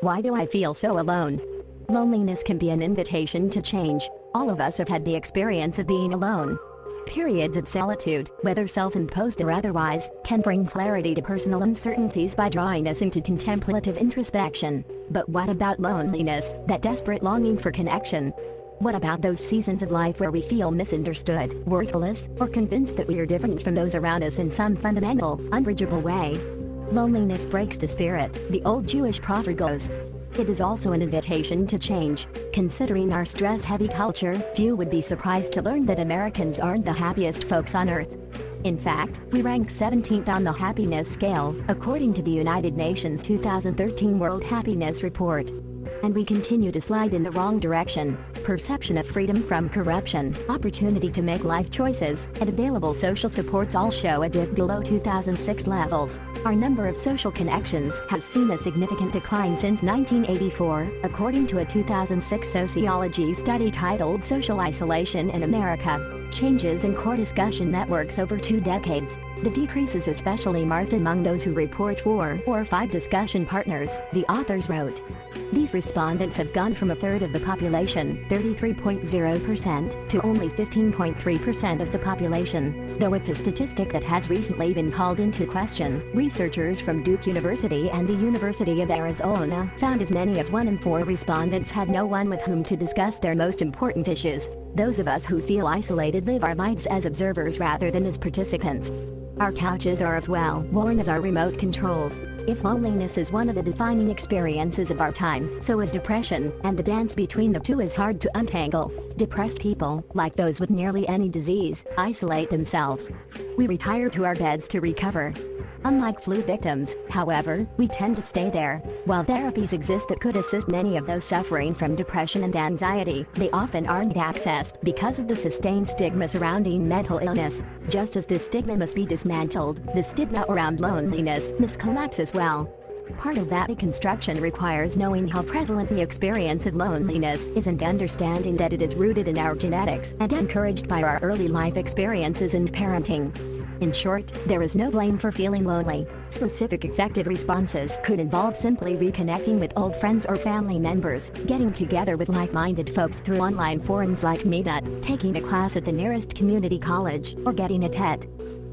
Why do I feel so alone? Loneliness can be an invitation to change. All of us have had the experience of being alone. Periods of solitude, whether self-imposed or otherwise, can bring clarity to personal uncertainties by drawing us into contemplative introspection. But what about loneliness, that desperate longing for connection? What about those seasons of life where we feel misunderstood, worthless, or convinced that we are different from those around us in some fundamental, unbridgeable way? Loneliness breaks the spirit, the old Jewish proverb goes. It is also an invitation to change. Considering our stress-heavy culture, few would be surprised to learn that Americans aren't the happiest folks on earth. In fact, we rank 17th on the happiness scale, according to the United Nations 2013 World Happiness Report. And we continue to slide in the wrong direction. Perception of freedom from corruption, opportunity to make life choices, and available social supports all show a dip below 2006 levels. Our number of social connections has seen a significant decline since 1984, according to a 2006 sociology study titled Social Isolation in America. Changes in core discussion networks over 2 decades. The decrease is especially marked among those who report 4 or 5 discussion partners, the authors wrote. These respondents have gone from a third of the population, 33.0%, to only 15.3% of the population. Though it's a statistic that has recently been called into question, researchers from Duke University and the University of Arizona found as many as 1 in 4 respondents had no one with whom to discuss their most important issues. Those of us who feel isolated live our lives as observers rather than as participants. Our couches are as well worn as our remote controls. If loneliness is one of the defining experiences of our time, so is depression, and the dance between the two is hard to untangle. Depressed people, like those with nearly any disease, isolate themselves. We retire to our beds to recover. Unlike flu victims, however, we tend to stay there. While therapies exist that could assist many of those suffering from depression and anxiety, they often aren't accessed because of the sustained stigma surrounding mental illness. Just as this stigma must be dismantled, the stigma around loneliness must collapse as well. Part of that deconstruction requires knowing how prevalent the experience of loneliness is and understanding that it is rooted in our genetics and encouraged by our early life experiences and parenting. In short, there is no blame for feeling lonely. Specific effective responses could involve simply reconnecting with old friends or family members, getting together with like-minded folks through online forums like Meetup, taking a class at the nearest community college, or getting a pet.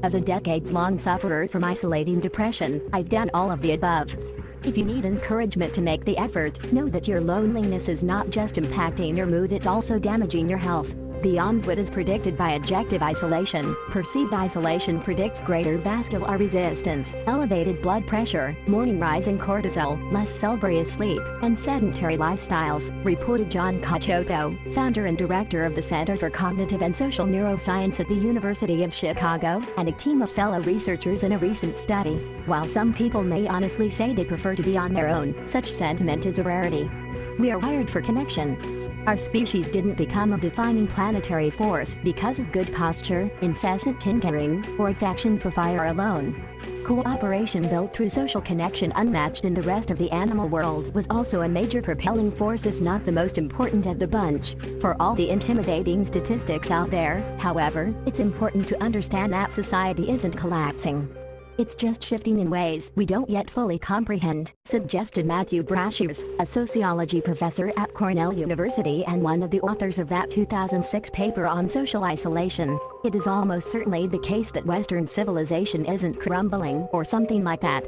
As a decades-long sufferer from isolating depression, I've done all of the above. If you need encouragement to make the effort, know that your loneliness is not just impacting your mood, it's also damaging your health. Beyond what is predicted by objective isolation, perceived isolation predicts greater vascular resistance, elevated blood pressure, morning rise in cortisol, less salubrious sleep, and sedentary lifestyles, reported John Cacioppo, founder and director of the Center for Cognitive and Social Neuroscience at the University of Chicago, and a team of fellow researchers in a recent study. While some people may honestly say they prefer to be on their own, such sentiment is a rarity. We are wired for connection. Our species didn't become a defining planetary force because of good posture, incessant tinkering, or affection for fire alone. Cooperation built through social connection unmatched in the rest of the animal world was also a major propelling force, if not the most important of the bunch. For all the intimidating statistics out there, however, it's important to understand that society isn't collapsing. It's just shifting in ways we don't yet fully comprehend, suggested Matthew Brashears, a sociology professor at Cornell University and one of the authors of that 2006 paper on social isolation. It is almost certainly the case that Western civilization isn't crumbling or something like that.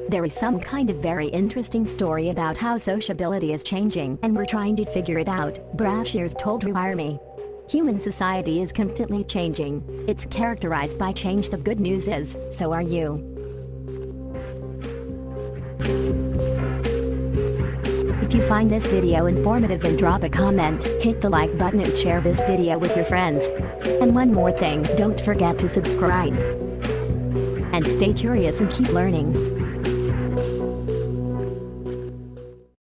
There is some kind of very interesting story about how sociability is changing, and we're trying to figure it out, Brashears told Rewire Me. Human society is constantly changing. It's characterized by change. The good news is, so are you. If you find this video informative, then drop a comment, hit the like button and share this video with your friends. And one more thing, don't forget to subscribe. And stay curious and keep learning.